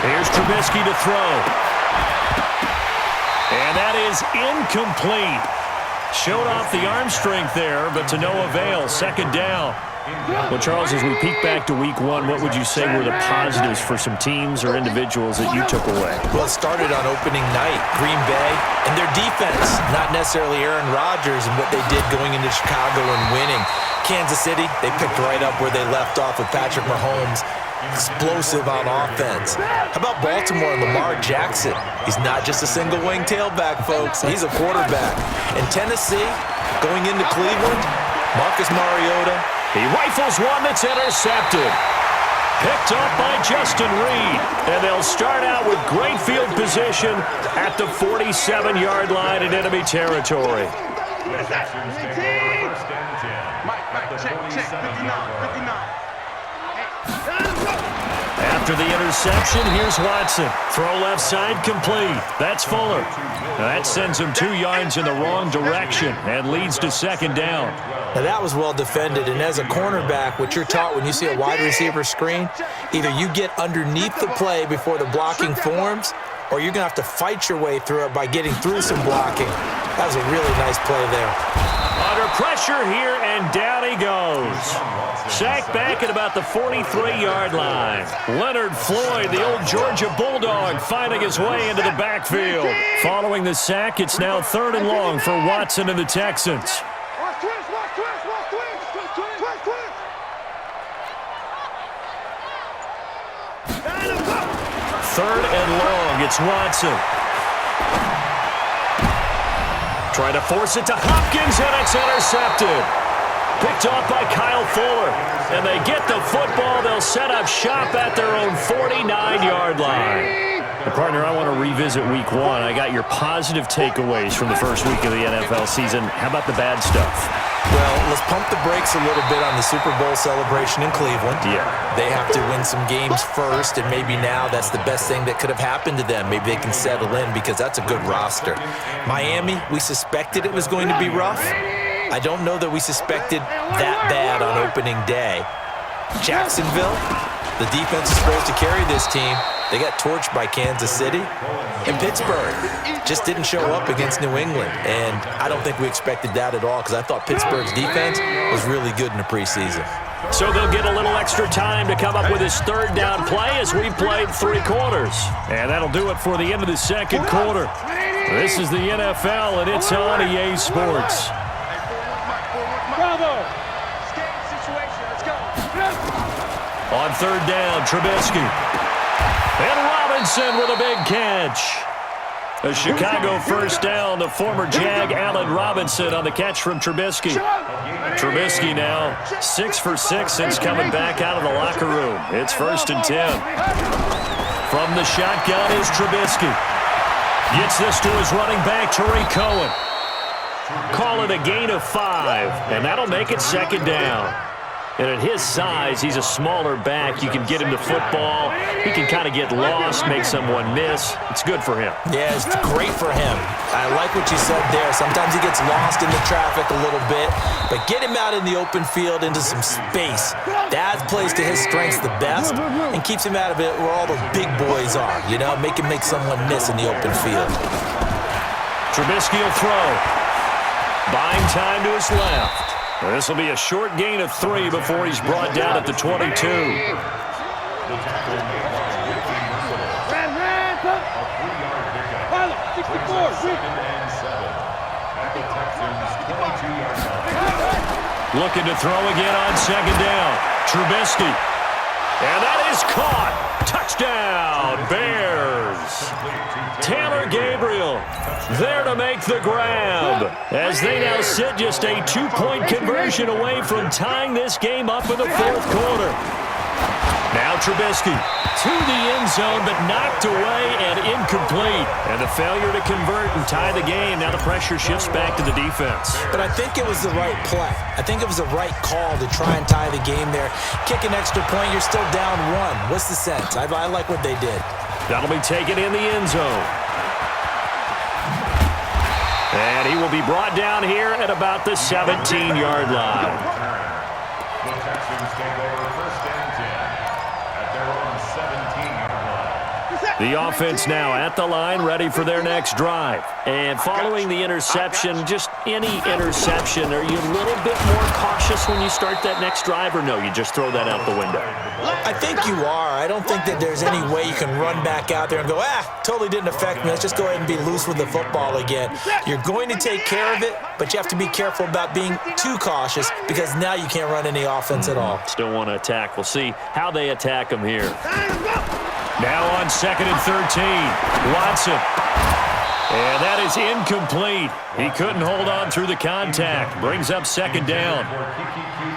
Here's Trubisky to throw. And that is incomplete. Showed off the arm strength there, but to no avail. Second down. Well, Charles, as we peek back to week one, what would you say were the positives for some teams or individuals that you took away? Well, it started on opening night. Green Bay and their defense, not necessarily Aaron Rodgers and what they did going into Chicago and winning. Kansas City, they picked right up where they left off with Patrick Mahomes. Explosive on offense. How about Baltimore and Lamar Jackson? He's not just a single-wing tailback, folks. He's a quarterback. And Tennessee, going into Cleveland, Marcus Mariota. He rifles one that's intercepted. Picked up by Justin Reed. And they'll start out with great field position at the 47-yard line in enemy territory. After the interception, here's Watson. Throw left side complete. That's Fuller. That sends him 2 yards in the wrong direction and leads to second down. Now that was well defended, and as a cornerback, what you're taught when you see a wide receiver screen, either you get underneath the play before the blocking forms, or you're going to have to fight your way through it by getting through some blocking. That was a really nice play there. Under pressure here, and down he goes. Sacked back at about the 43-yard line. Leonard Floyd, the old Georgia Bulldog, finding his way into the backfield. Following the sack, it's now 3rd and long for Watson and the Texans. 3rd and long, it's Watson. Trying to force it to Hopkins, and it's intercepted. Picked off by Kyle Fuller. And they get the football. They'll set up shop at their own 49-yard line. And partner, I want to revisit week one. I got your positive takeaways from the first week of the NFL season. How about the bad stuff? Well, let's pump the brakes a little bit on the Super Bowl celebration in Cleveland. Yeah. They have to win some games first, and maybe now that's the best thing that could have happened to them. Maybe they can settle in because that's a good roster. Miami, we suspected it was going to be rough. I don't know that we suspected that bad on opening day. Jacksonville, the defense is supposed to carry this team. They got torched by Kansas City. And Pittsburgh just didn't show up against New England. And I don't think we expected that at all because I thought Pittsburgh's defense was really good in the preseason. So they'll get a little extra time to come up with his 3rd down play as we played 3 quarters. And that'll do it for the end of the second quarter. This is the NFL, and it's on EA Sports. On 3rd down, Trubisky. And Robinson with a big catch. A Chicago first down, the former Jag Allen Robinson on the catch from Trubisky. Trubisky now 6 for 6 since coming back out of the locker room. It's 1st and 10. From the shotgun is Trubisky. Gets this to his running back, Tariq Cohen. Call it a gain of 5, and that'll make it 2nd down. And at his size, he's a smaller back. You can get him to football. He can kind of get lost, make someone miss. It's good for him. Yeah, it's great for him. I like what you said there. Sometimes he gets lost in the traffic a little bit, but get him out in the open field into some space. That plays to his strengths the best and keeps him out of it where all those big boys are, you know, make him make someone miss in the open field. Trubisky will throw. Buying time to his left. This will be a short gain of 3 before he's brought down at the 22. Looking to throw again on 2nd down. Trubisky. And that is caught. Touchdown, Bears. Taylor Gabriel there to make the grab as they now sit just a 2-point conversion away from tying this game up in the 4th quarter. Now Trubisky to the end zone, but knocked away and incomplete. And the failure to convert and tie the game. Now the pressure shifts back to the defense. But I think it was the right play. I think it was the right call to try and tie the game there. Kick an extra point, you're still down 1. What's the sense? I like what they did. That'll be taken in the end zone. And he will be brought down here at about the 17-yard line. The Texans take over 1st and 10 at their own 17-yard line. The offense now at the line, ready for their next drive. And following the interception, just any interception, are you a little bit more cautious when you start that next drive, or no, you just throw that out the window? I think you are. I don't think that there's any way you can run back out there and go, totally didn't affect me. Let's just go ahead and be loose with the football again. You're going to take care of it, but you have to be careful about being too cautious because now you can't run any offense at all. Still want to attack. We'll see how they attack them here. Now on 2nd and 13, Watson. And that is incomplete. He couldn't hold on through the contact. Brings up 2nd down.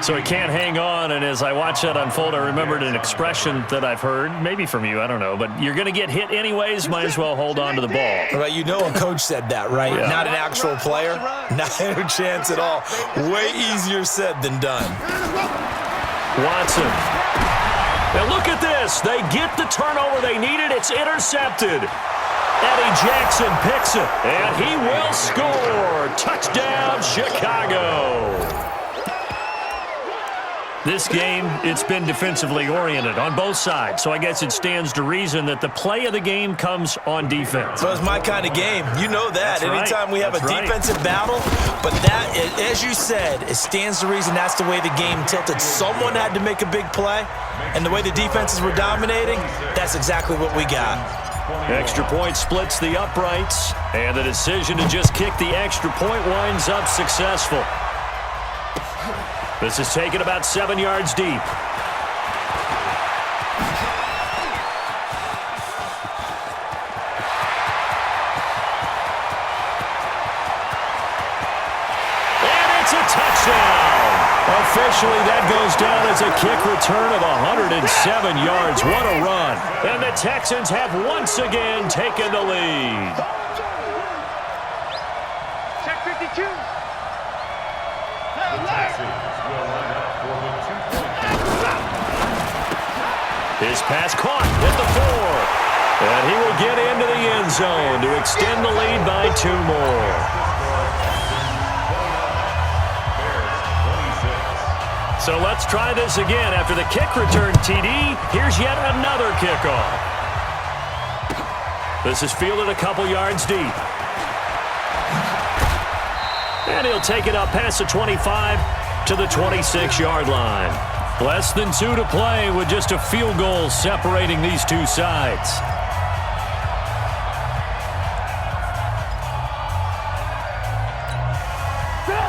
So he can't hang on, and as I watch that unfold, I remembered an expression that I've heard, maybe from you, I don't know, but you're going to get hit anyways, might as well hold on to the ball. Right, you know a coach said that, right? Yeah. Not an actual player? Not a chance at all. Way easier said than done. Watson. Now look at this. They get the turnover they needed. It's intercepted. Eddie Jackson picks it, and he will score. Touchdown, Chicago. This game, it's been defensively oriented on both sides, so I guess it stands to reason that the play of the game comes on defense. So it's my kind of game. You know that. That's anytime right. we have That's a right. defensive battle, but that, as you said, it stands to reason that's the way the game tilted. Someone had to make a big play, and the way the defenses were dominating, that's exactly what we got. Extra point splits the uprights, and the decision to just kick the extra point winds up successful. This is taken about 7 yards deep. And it's a touchdown. Officially, that goes down as a kick return of 107 yards. What a run. And the Texans have once again taken the lead. Check 52. His pass caught at the 4. And he will get into the end zone to extend the lead by 2 more. So let's try this again. After the kick return TD, here's yet another kickoff. This is fielded a couple yards deep. And he'll take it up past the 25 to the 26-yard line. Less than 2 to play with just a field goal separating these two sides.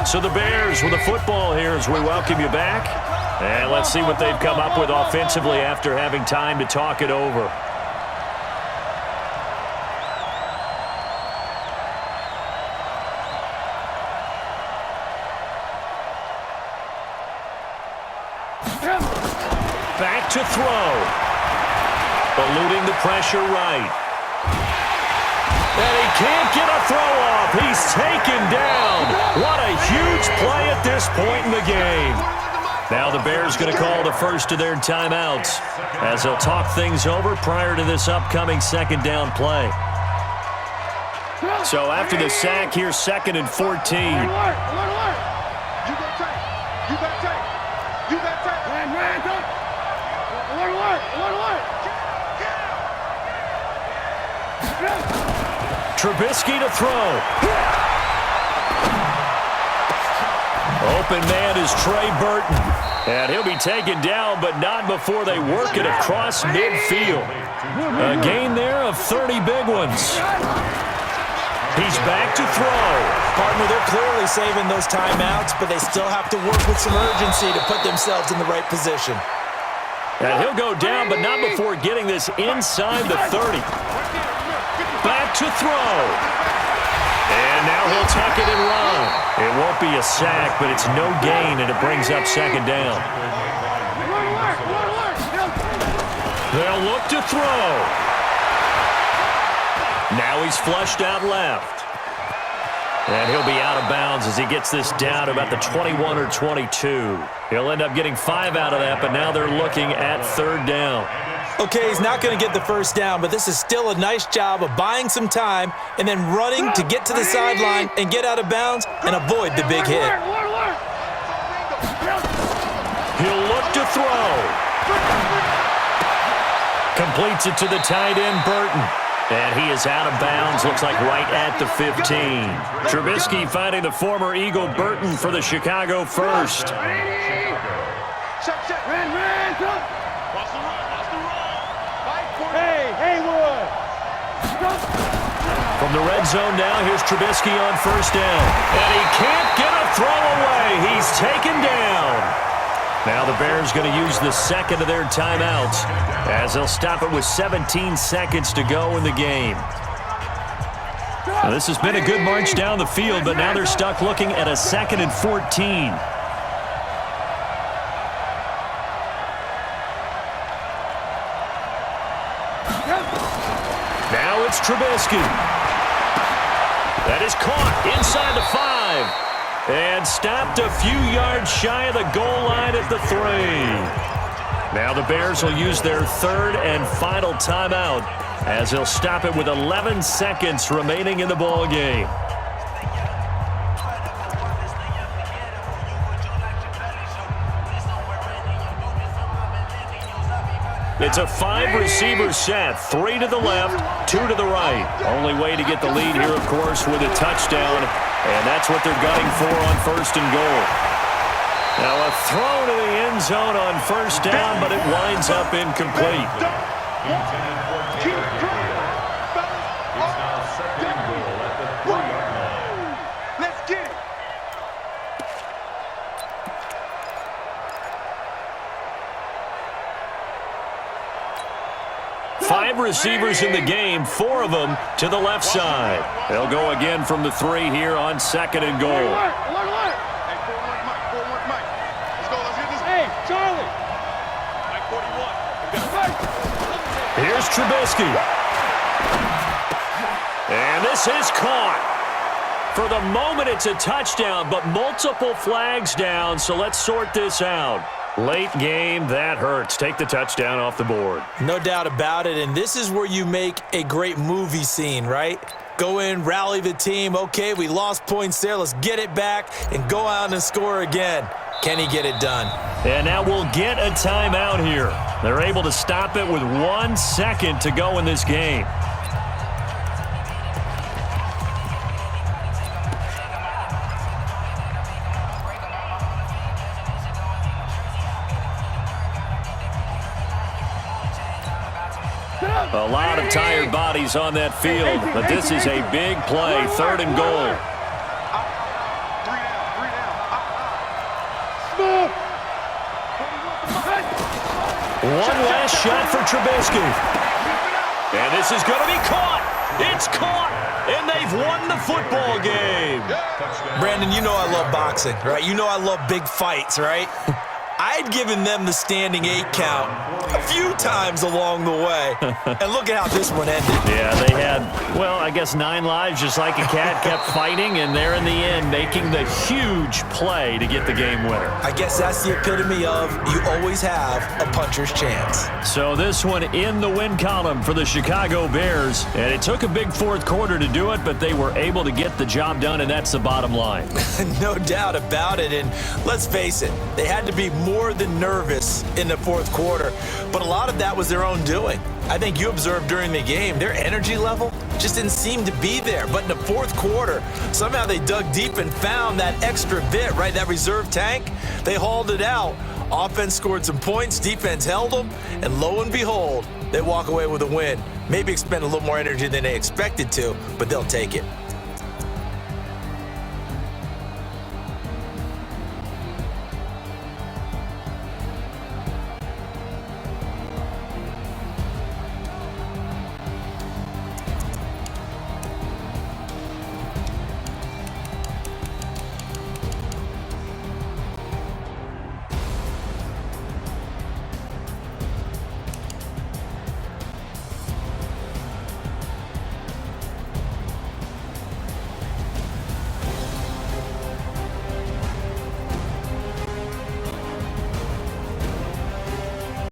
So the Bears with the football here as we welcome you back. And let's see what they've come up with offensively after having time to talk it over. Back to throw. Eluding the pressure right. And he can't get a throw off. He's taken down. What a huge play at this point in the game. Now the Bears going to call the first of their timeouts as they'll talk things over prior to this upcoming 2nd down play. So after the sack, here's 2nd and 14. Trubisky to throw. Open man is Trey Burton. And he'll be taken down, but not before they work it across midfield. A gain there of 30 big ones. He's back to throw. Partner, they're clearly saving those timeouts, but they still have to work with some urgency to put themselves in the right position. And he'll go down, but not before getting this inside the 30. Back to throw. And now he'll tuck it and run. It won't be a sack, but it's no gain, and it brings up 2nd down. They'll look to throw. Now he's flushed out left. And he'll be out of bounds as he gets this down to about the 21 or 22. He'll end up getting 5 out of that, but now they're looking at 3rd down. Okay, he's not going to get the first down, but this is still a nice job of buying some time and then running to get to the sideline and get out of bounds and avoid the big hit. He'll look to throw. Completes it to the tight end, Burton. And he is out of bounds, looks like right at the 15. Trubisky finding the former Eagle Burton for the Chicago first. From the red zone now, here's Trubisky on first down. And he can't get a throw away. He's taken down. Now the Bears going to use the second of their timeouts as they'll stop it with 17 seconds to go in the game. Now this has been a good march down the field, but now they're stuck looking at a 2nd and 14. Now it's Trubisky. That is caught inside the 5. And stopped a few yards shy of the goal line at the 3. Now the Bears will use their 3rd and final timeout as they'll stop it with 11 seconds remaining in the ball game. It's a 5-receiver set, 3 to the left, 2 to the right. Only way to get the lead here, of course, with a touchdown, and that's what they're gunning for on 1st and goal. Now a throw to the end zone on 1st down, but it winds up incomplete. Let's get it. 5 receivers in the game, 4 of them to the left side. They'll go again from the 3 here on 2nd and goal. Hey, 4-1 Mike. Let's go. Let's get this. Hey, Charlie. Mike 41. Here's Trubisky. And this is caught. For the moment, it's a touchdown, but multiple flags down, so let's sort this out. Late game, that hurts. Take the touchdown off the board. No doubt about it, and this is where you make a great movie scene, right? Go in, rally the team. Okay, we lost points there. Let's get it back and go out and score again. Can he get it done? And now we'll get a timeout here. They're able to stop it with 1 second to go in this game. A lot of tired bodies on that field, but this is a big play, 3rd and goal. 1 last shot for Trubisky. And this is going to be caught. It's caught, and they've won the football game. Brandon, you know I love boxing, right? You know I love big fights, right? I'd given them the standing 8 count a few times along the way. And look at how this one ended. Yeah, they had, well, I guess 9 lives, just like a cat, kept fighting, and they're in the end making the huge play to get the game winner. I guess that's the epitome of you always have a puncher's chance. So this one in the win column for the Chicago Bears, and it took a big 4th quarter to do it, but they were able to get the job done, and that's the bottom line. No doubt about it, and let's face it, they had to be more than nervous in the 4th quarter, but a lot of that was their own doing. I think you observed during the game, their energy level just didn't seem to be there. But in the 4th quarter, somehow they dug deep and found that extra bit, right? That reserve tank. They hauled it out. Offense scored some points, defense held them, and lo and behold, they walk away with a win. Maybe expend a little more energy than they expected to, but they'll take it.